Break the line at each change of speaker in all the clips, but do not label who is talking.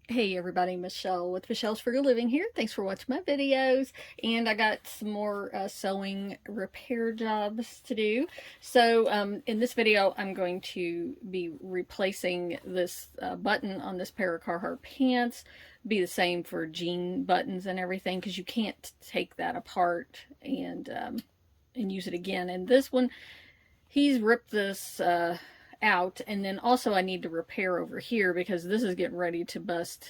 Hey everybody, Michelle with Michelle's Frugal Living here. Thanks for watching my videos. And I got some more sewing repair jobs to do. So in this video, I'm going to be replacing this button on this pair of Carhartt pants. Be the same for jean buttons and everything, because you can't take that apart and use it again. And this one, he's ripped this out, and then also I need to repair over here because this is getting ready to bust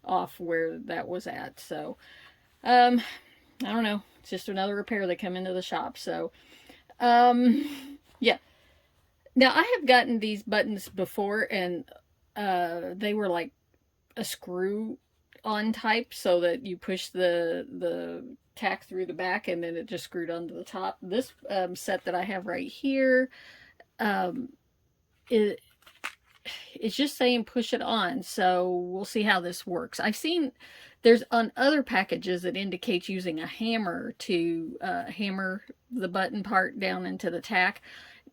off where that was at. So I don't know, it's just another repair that come into the shop. So yeah, now I have gotten these buttons before, and they were like a screw on type, so that you push the tack through the back and then it just screwed onto the top. This set that I have right here, um, it, it's just saying push it on, so we'll see how this works. I've seen there's on other packages it indicates using a hammer to hammer the button part down into the tack.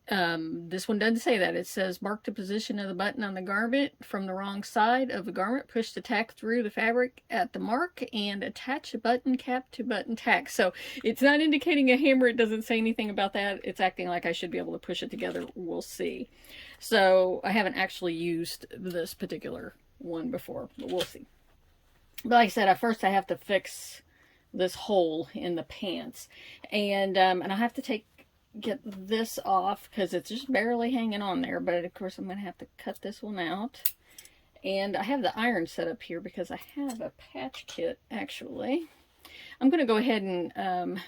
This one doesn't say that. It says mark the position of the button on the garment from the wrong side of the garment, push the tack through the fabric at the mark, and attach the button cap to button tack. So it's not indicating a hammer. It doesn't say anything about that. It's acting like I should be able to push it together. We'll see. So I haven't actually used this particular one before, but we'll see. But like I said, at first I have to fix this hole in the pants, and I have to get this off because it's just barely hanging on there. But of course I'm going to have to cut this one out. And I have the iron set up here because I have a patch kit actually. I'm going to go ahead and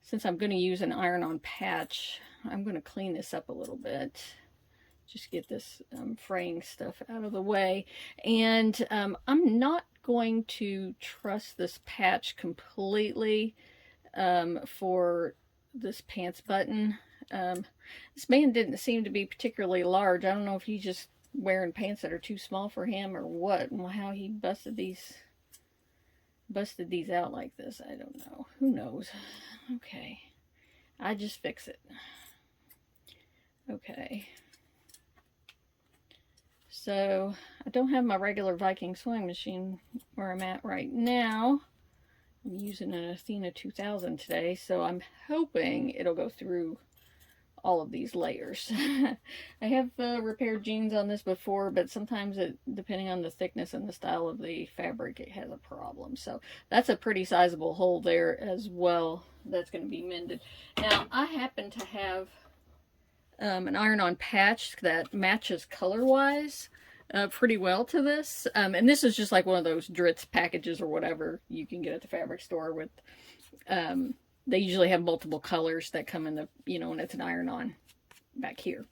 since I'm going to use an iron-on patch, I'm going to clean this up a little bit. Just get this fraying stuff out of the way. And I'm not going to trust this patch completely for this pants button. This man didn't seem to be particularly large. I don't know if he's just wearing pants that are too small for him or what, and how he busted these out like this. I don't know. Who knows? Okay. I just fix it. Okay. So I don't have my regular Viking sewing machine where I'm at right now. I'm using an Athena 2000 today, so I'm hoping it'll go through all of these layers. I have repaired jeans on this before, but sometimes depending on the thickness and the style of the fabric, it has a problem. So that's a pretty sizable hole there as well. That's going to be mended. Now I happen to have an iron-on patch that matches color-wise pretty well to this. And this is just like one of those Dritz packages or whatever you can get at the fabric store with, they usually have multiple colors that come in the, and it's an iron-on back here.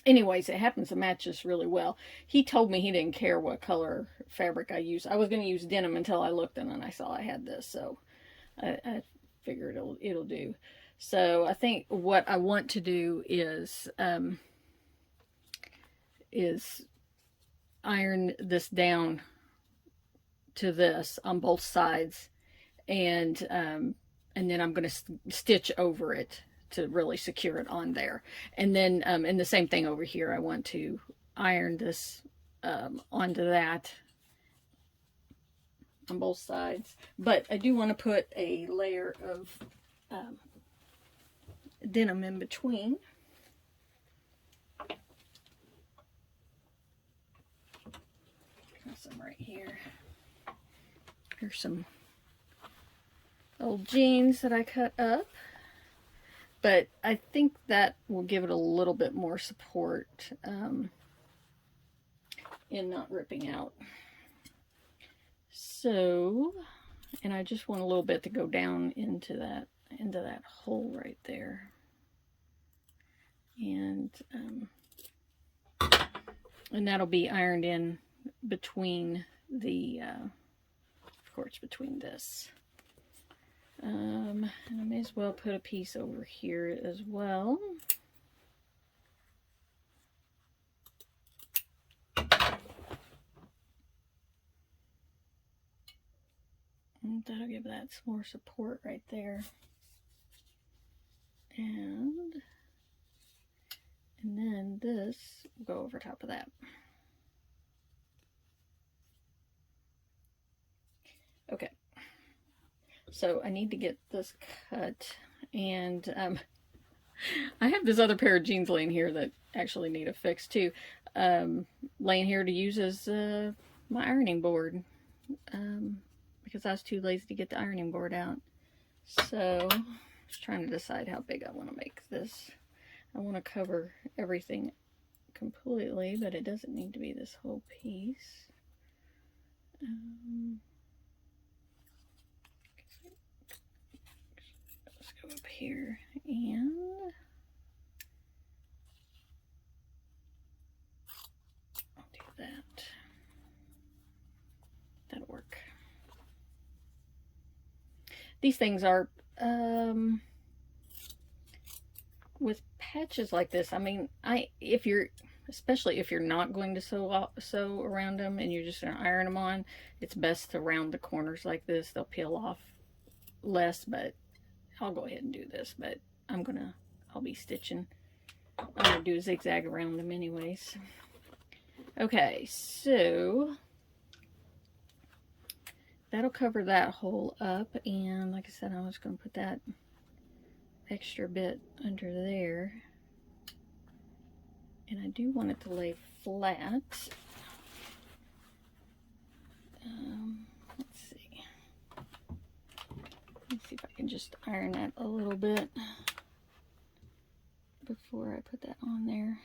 Anyways, it happens to match this really well. He told me he didn't care what color fabric I used. I was going to use denim until I looked and then I saw I had this, so I figured it'll do. So I think what I want to do is iron this down to this on both sides, and then I'm going to stitch over it to really secure it on there. And then and the same thing over here, I want to iron this onto that on both sides. But I do want to put a layer of denim in between. Got some right here. Here's some old jeans that I cut up, but I think that will give it a little bit more support in not ripping out. So, and I just want a little bit to go down into that hole right there, and that'll be ironed in between the of course between this, and I may as well put a piece over here as well. And that'll give that some more support right there. And then this will go over top of that. Okay, so I need to get this cut, and I have this other pair of jeans laying here that actually need a fix too. Laying here to use as my ironing board, because I was too lazy to get the ironing board out. So I was trying to decide how big I want to make this. I want to cover everything completely, but it doesn't need to be this whole piece. Let's go up here and I'll do that. That'll work. These things are, with patches like this, I mean, especially if you're not going to sew around them and you're just going to iron them on, it's best to round the corners like this. They'll peel off less, but I'll go ahead and do this, but I'll be stitching. I'm going to do a zigzag around them anyways. Okay, so that'll cover that hole up, and like I said, I was going to put that extra bit under there, and I do want it to lay flat. Let's see if I can just iron that a little bit before I put that on there.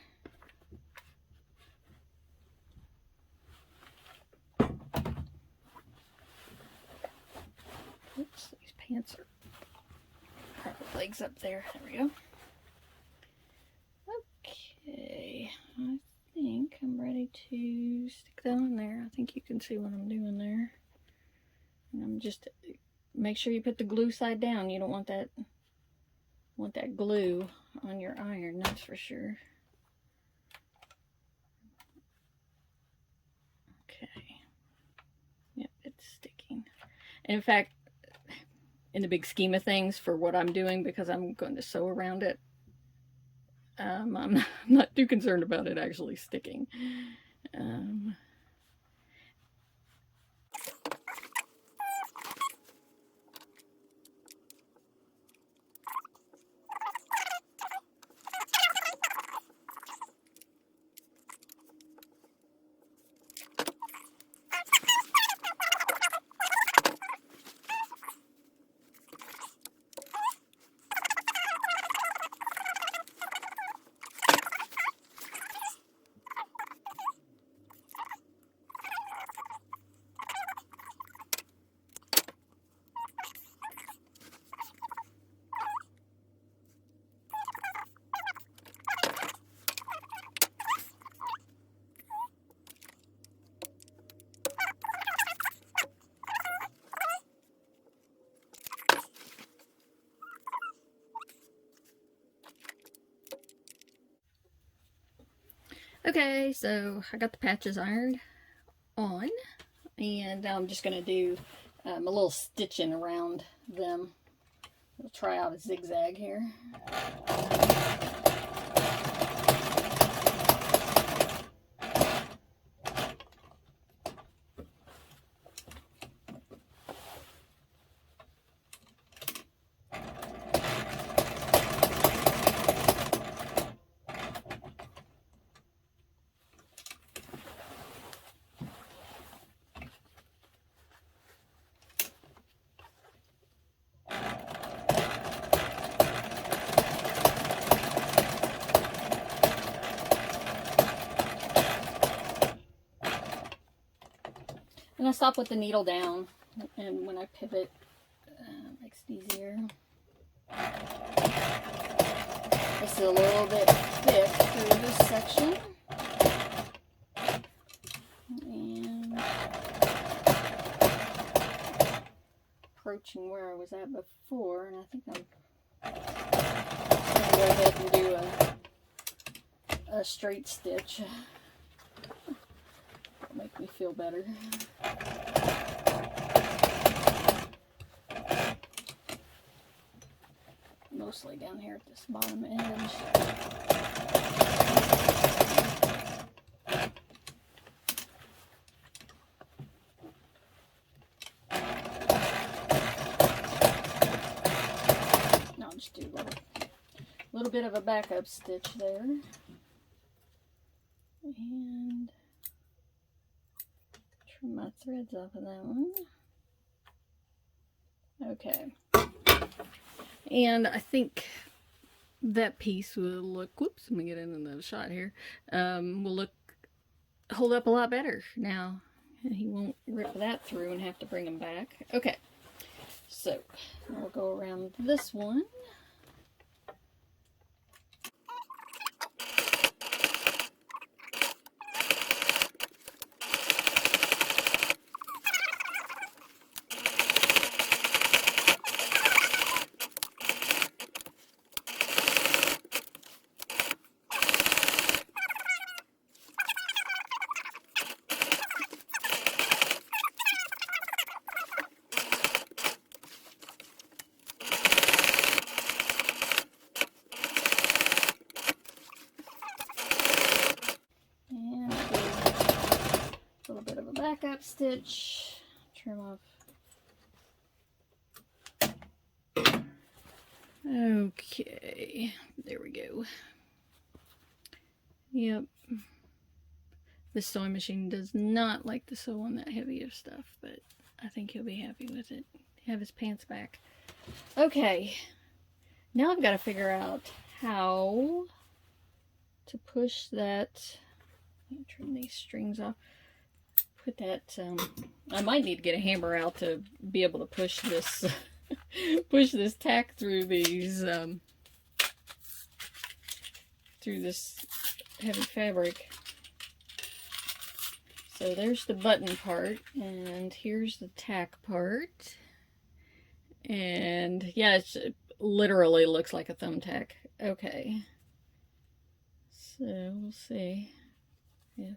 Oops, these pants are the legs up there. There we go. Okay, I think I'm ready to stick that on there. I think you can see what I'm doing there. And I'm just, make sure you put the glue side down. You don't want that glue on your iron, that's for sure. Okay. Yep, it's sticking. And in fact, in the big scheme of things, for what I'm doing, because I'm going to sew around it, I'm not too concerned about it actually sticking. Okay, so I got the patches ironed on, and I'm just going to do a little stitching around them. We'll try out a zigzag here. And I stop with the needle down, and when I pivot, it makes it easier. This is a little bit thick through this section. And approaching where I was at before, and I think I'm going to go ahead and do a straight stitch. It'll make me feel better. Mostly down here at this bottom edge. bit of a backup stitch there. And trim my threads off of that one. Okay. And I think that piece will look, whoops, let me get in another shot here, will hold up a lot better now. He won't rip that through and have to bring them back. Okay, so we'll go around this one. Backup stitch, trim off. Okay, there we go. Yep. This sewing machine does not like to sew on that heavy of stuff, but I think he'll be happy with it. Have his pants back. Okay, now I've got to figure out how to push that. Let me trim these strings off. Put that, I might need to get a hammer out to be able to push this, push this tack through these, through this heavy fabric. So there's the button part, and here's the tack part. And yeah, it literally looks like a thumbtack. Okay. So we'll see if,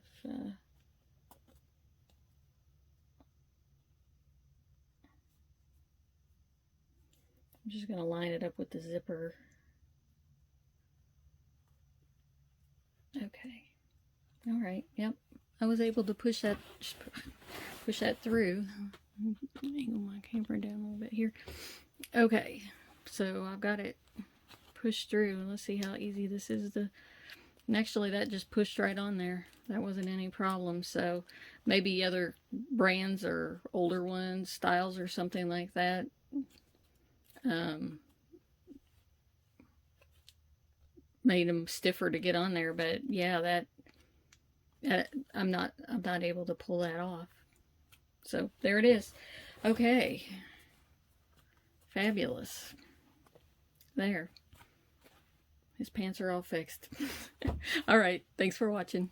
I'm just going to line it up with the zipper. Okay. All right. Yep. I was able to push that through. Angle my camera down a little bit here. Okay. So I've got it pushed through. Let's see how easy this is to... And actually that just pushed right on there. That wasn't any problem. So maybe other brands or older ones, styles or something like that, made them stiffer to get on there, but yeah, I'm not able to pull that off. So there it is. Okay, fabulous. There, his pants are all fixed. All right, thanks for watching.